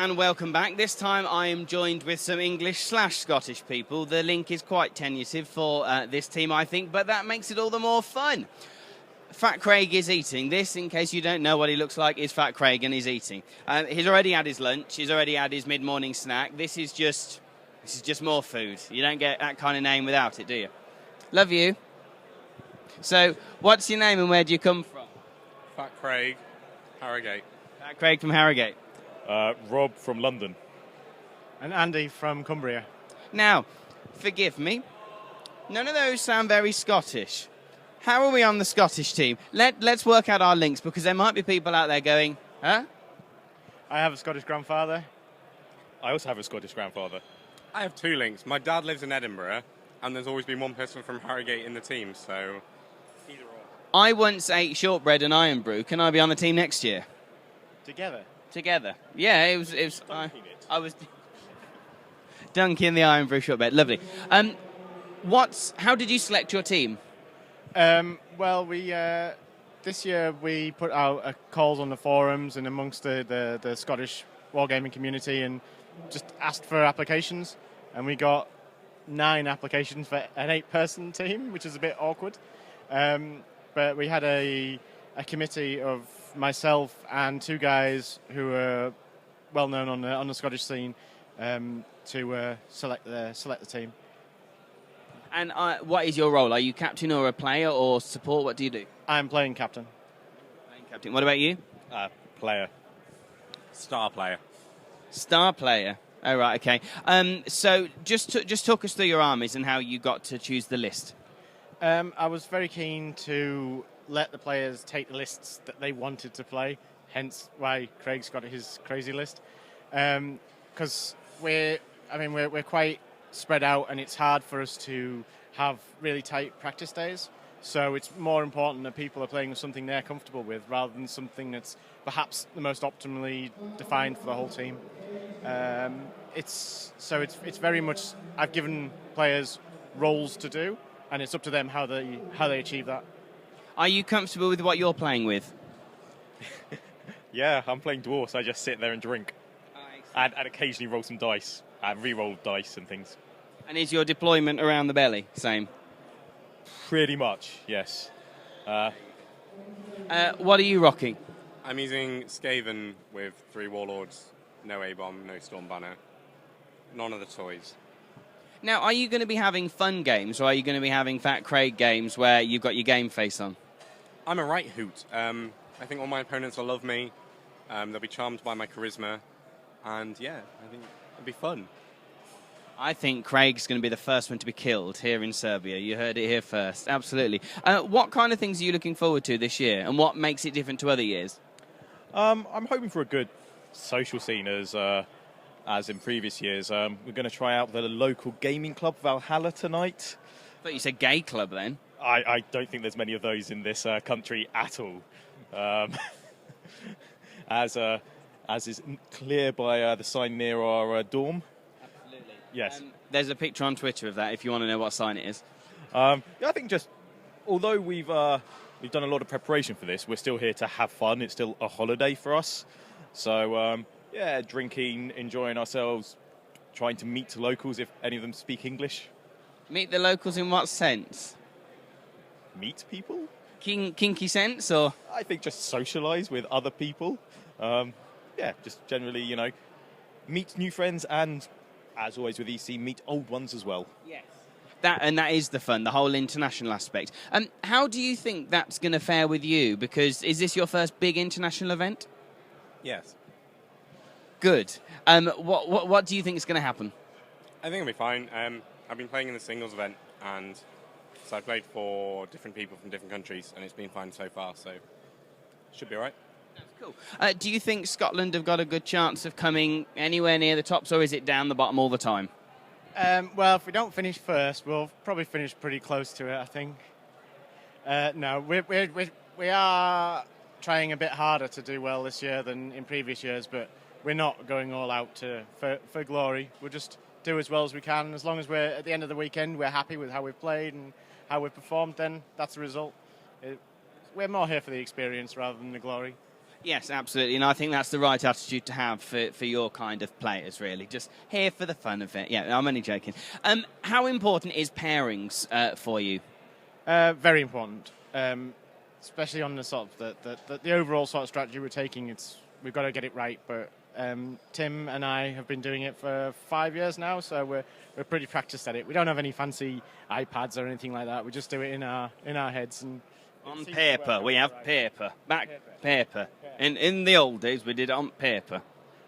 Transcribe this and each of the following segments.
and welcome back. This time I am joined with some English/Scottish people. The link is quite tenuous for this team, I think, but that makes it all the more fun. Fat Craig is eating. This, in case you don't know what he looks like, is Fat Craig, and he's eating. He's already had his lunch. He's already had his mid-morning snack. This is just more food. You don't get that kind of name without it, do you? Love you. So, what's your name and where do you come from? Fat Craig, Harrogate. Fat Craig from Harrogate. Rob from London. And Andy from Cumbria. Now, forgive me, none of those sound very Scottish. How are we on the Scottish team? Let's work out our links, because there might be people out there going, huh? I have a Scottish grandfather. I also have a Scottish grandfather. I have two links. My dad lives in Edinburgh, and there's always been one person from Harrogate in the team, so either or. I once ate shortbread and iron brew. Can I be on the team next year? Together. Yeah, it was. I was dunking the iron brew shortbread. Lovely. How did you select your team? Well, this year we put out calls on the forums and amongst the Scottish wargaming community and just asked for applications, and we got 9 applications for an 8-person team, which is a bit awkward. But we had a committee of myself and 2 guys who are well known on the Scottish scene to select the team. And what is your role? Are you captain or a player or support? What do you do? I'm playing captain. Captain. What about you? Player. Star player. Star player. Oh, right, okay. So just talk us through your armies and how you got to choose the list. I was very keen to let the players take the lists that they wanted to play, hence why Craig's got his crazy list. Because we're quite spread out, and it's hard for us to have really tight practice days. So it's more important that people are playing with something they're comfortable with, rather than something that's perhaps the most optimally defined for the whole team. It's very much, I've given players roles to do, and it's up to them how they achieve that. Are you comfortable with what you're playing with? Yeah, I'm playing dwarves. I just sit there and drink. And occasionally roll some dice. Re-roll dice and things. And is your deployment around the belly same? Pretty much, yes. What are you rocking? I'm using Skaven with 3 warlords, no A-bomb, no storm banner, none of the toys. Now, are you going to be having fun games, or are you going to be having Fat Craig games where you've got your game face on? I'm a right hoot. I think all my opponents will love me. They'll be charmed by my charisma. And yeah, I think it'll be fun. I think Craig's going to be the first one to be killed here in Serbia. You heard it here first. Absolutely. What kind of things are you looking forward to this year, and what makes it different to other years? I'm hoping for a good social scene as in previous years. We're going to try out the local gaming club, Valhalla, tonight. I thought you said gay club then. I don't think there's many of those in this country at all. As is clear by the sign near our dorm. Absolutely. Yes. There's a picture on Twitter of that if you want to know what sign it is. I think just, although we've done a lot of preparation for this, we're still here to have fun. It's still a holiday for us. So, drinking, enjoying ourselves, trying to meet locals if any of them speak English. Meet the locals in what sense? Meet people? Kinky sense, or? I think just socialise with other people. Just generally, meet new friends and, as always with EC, meet old ones as well. Yes. That is the fun, the whole international aspect. How do you think that's going to fare with you? Because is this your first big international event? Yes. Good. What do you think is going to happen? I think it'll be fine. I've been playing in the singles event, and so I played for different people from different countries, and it's been fine so far, so should be all right. That's cool. Do you think Scotland have got a good chance of coming anywhere near the tops, or is it down the bottom all the time? Well, if we don't finish first, we'll probably finish pretty close to it, I think. No, we are trying a bit harder to do well this year than in previous years, but we're not going all out for glory. We'll just do as well as we can. As long as we're at the end of the weekend, we're happy with how we've played and how we've performed, then that's the result. We're more here for the experience rather than the glory. Yes, absolutely, and I think that's the right attitude to have for your kind of players, really. Just here for the fun of it. Yeah, I'm only joking. How important is pairings for you? Very important, especially on the sort of the overall sort of strategy we're taking. We've got to get it right, but Tim and I have been doing it for 5 years now, so we're pretty practiced at it. We don't have any fancy iPads or anything like that. We just do it in our heads and on paper. We have paper, paper. In the old days, we did it on paper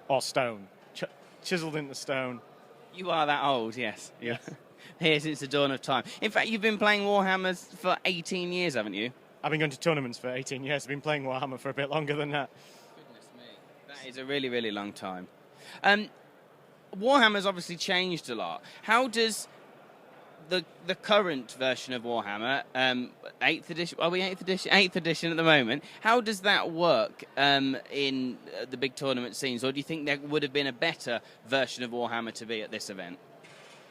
or stone, chiseled into stone. You are that old, yes. Yeah. Here since the dawn of time. In fact, you've been playing Warhammers for 18 years, haven't you? I've been going to tournaments for 18 years. I've been playing Warhammer for a bit longer than that. Goodness me. That is a really, really long time. Warhammer's obviously changed a lot. How does the current version of Warhammer, 8th edition, are we 8th edition? 8th edition at the moment. How does that work in the big tournament scenes? Or do you think there would have been a better version of Warhammer to be at this event?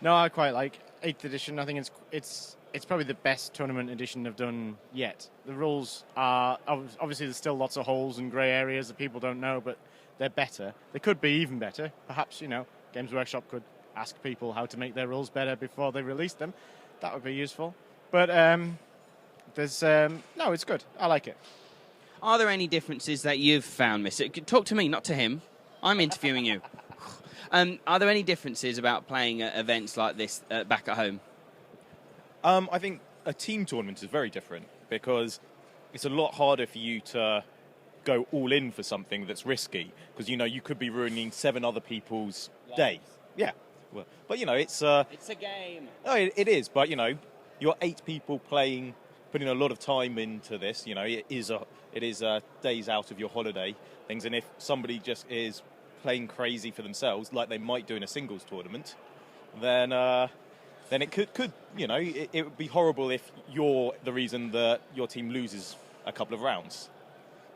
No, I quite like 8th edition. I think it's probably the best tournament edition they've done yet. The rules are, obviously there's still lots of holes and grey areas that people don't know, but they're better. They could be even better. Perhaps, Games Workshop could ask people how to make their rules better before they release them. That would be useful. But no, it's good. I like it. Are there any differences that you've found, Mr.? Talk to me, not to him. I'm interviewing you. Are there any differences about playing at events like this back at home? I think a team tournament is very different because it's a lot harder for you to go all in for something that's risky because, you could be ruining 7 other people's day. Yeah. Well, but, it's a game. No, it is. But, you're 8 people playing, putting a lot of time into this. It is days out of your holiday things. And if somebody just is playing crazy for themselves, like they might do in a singles tournament, then it could it would be horrible if you're the reason that your team loses a couple of rounds.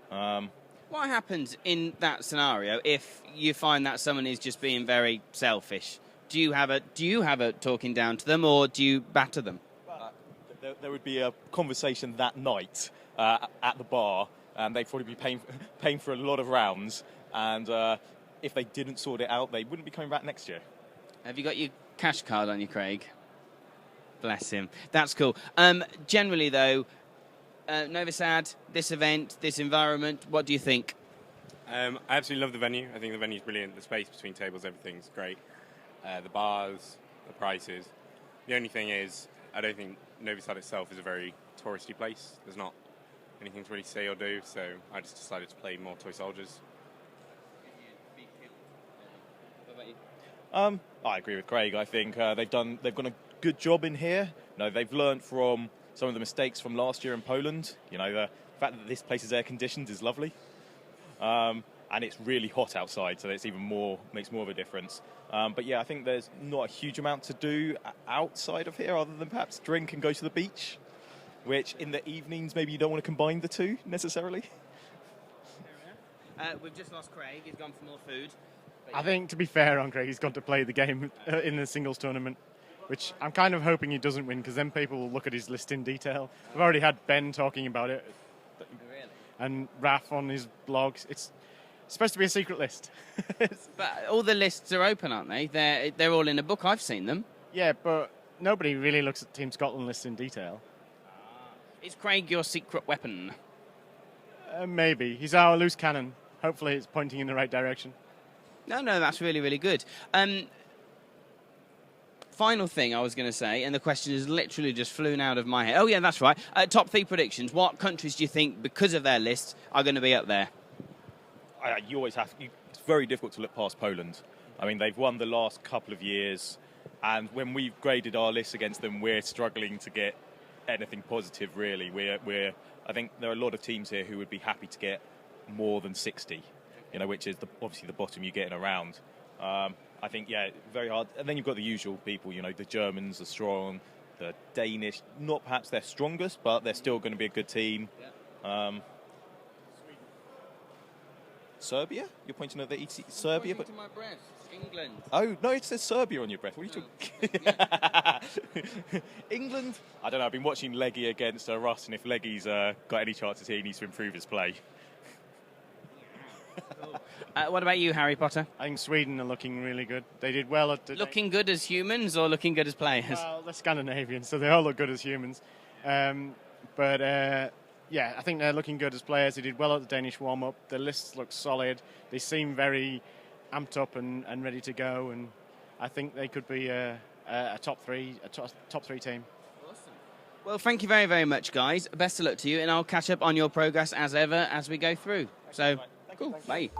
What happens in that scenario if you find that someone is just being very selfish? Do you have a talking down to them, or do you batter them? There would be a conversation that night at the bar, and they'd probably be paying for a lot of rounds. And if they didn't sort it out, they wouldn't be coming back next year. Have you got your cash card on you, Craig? Bless him. That's cool. Generally, though, Novi Sad, this event, this environment, what do you think? I absolutely love the venue. I think the venue's brilliant. The space between tables, everything's great. The bars, the prices. The only thing is, I don't think Novi Sad itself is a very touristy place. There's not anything to really say or do, so I just decided to play more toy soldiers. I agree with Craig. I think they've done a good job in here. They've learned from some of the mistakes from last year in Poland. The fact that this place is air conditioned is lovely, and it's really hot outside, so it's makes more of a difference. But yeah, I think there's not a huge amount to do outside of here other than perhaps drink and go to the beach, which in the evenings maybe you don't want to combine the two necessarily. We've just lost Craig. He's gone for more food. I think, to be fair on Craig, he's gone to play the game in the singles tournament, which I'm kind of hoping he doesn't win, because then people will look at his list in detail. We've already had Ben talking about it, and Raf on his blogs. It's supposed to be a secret list. But all the lists are open, aren't they? They're all in a book. I've seen them. Yeah, but nobody really looks at Team Scotland lists in detail. Is Craig your secret weapon? Maybe. He's our loose cannon. Hopefully it's pointing in the right direction. No, that's really, really good. Final thing I was going to say, and the question has literally just flown out of my head. Oh, yeah, that's right. Top 3 predictions. What countries do you think, because of their list, are going to be up there? You always have. It's very difficult to look past Poland. I mean, they've won the last couple of years, and when we've graded our list against them, we're struggling to get anything positive, really. I think there are a lot of teams here who would be happy to get more than 60, which is obviously the bottom you get in a round. I think, very hard. And then you've got the usual people, the Germans are strong, the Danish, not perhaps their strongest, but they're still going to be a good team. Serbia? You're pointing at the Serbia? I'm pointing to my breast. England. Oh, no, it says Serbia on your breath. What are you talking? England? I don't know. I've been watching Leggy against Russ, and if Leggy's got any chances here, he needs to improve his play. What about you, Harry Potter? I think Sweden are looking really good. They did well at the Looking good as humans or looking good as players? Well, they're Scandinavian, so they all look good as humans. Yeah, I think they're looking good as players. They did well at the Danish warm-up. The lists look solid. They seem very amped up and ready to go. And I think they could be a top three team. Awesome. Well, thank you very, very much, guys. Best of luck to you, and I'll catch up on your progress as ever as we go through. So, cool. Bye.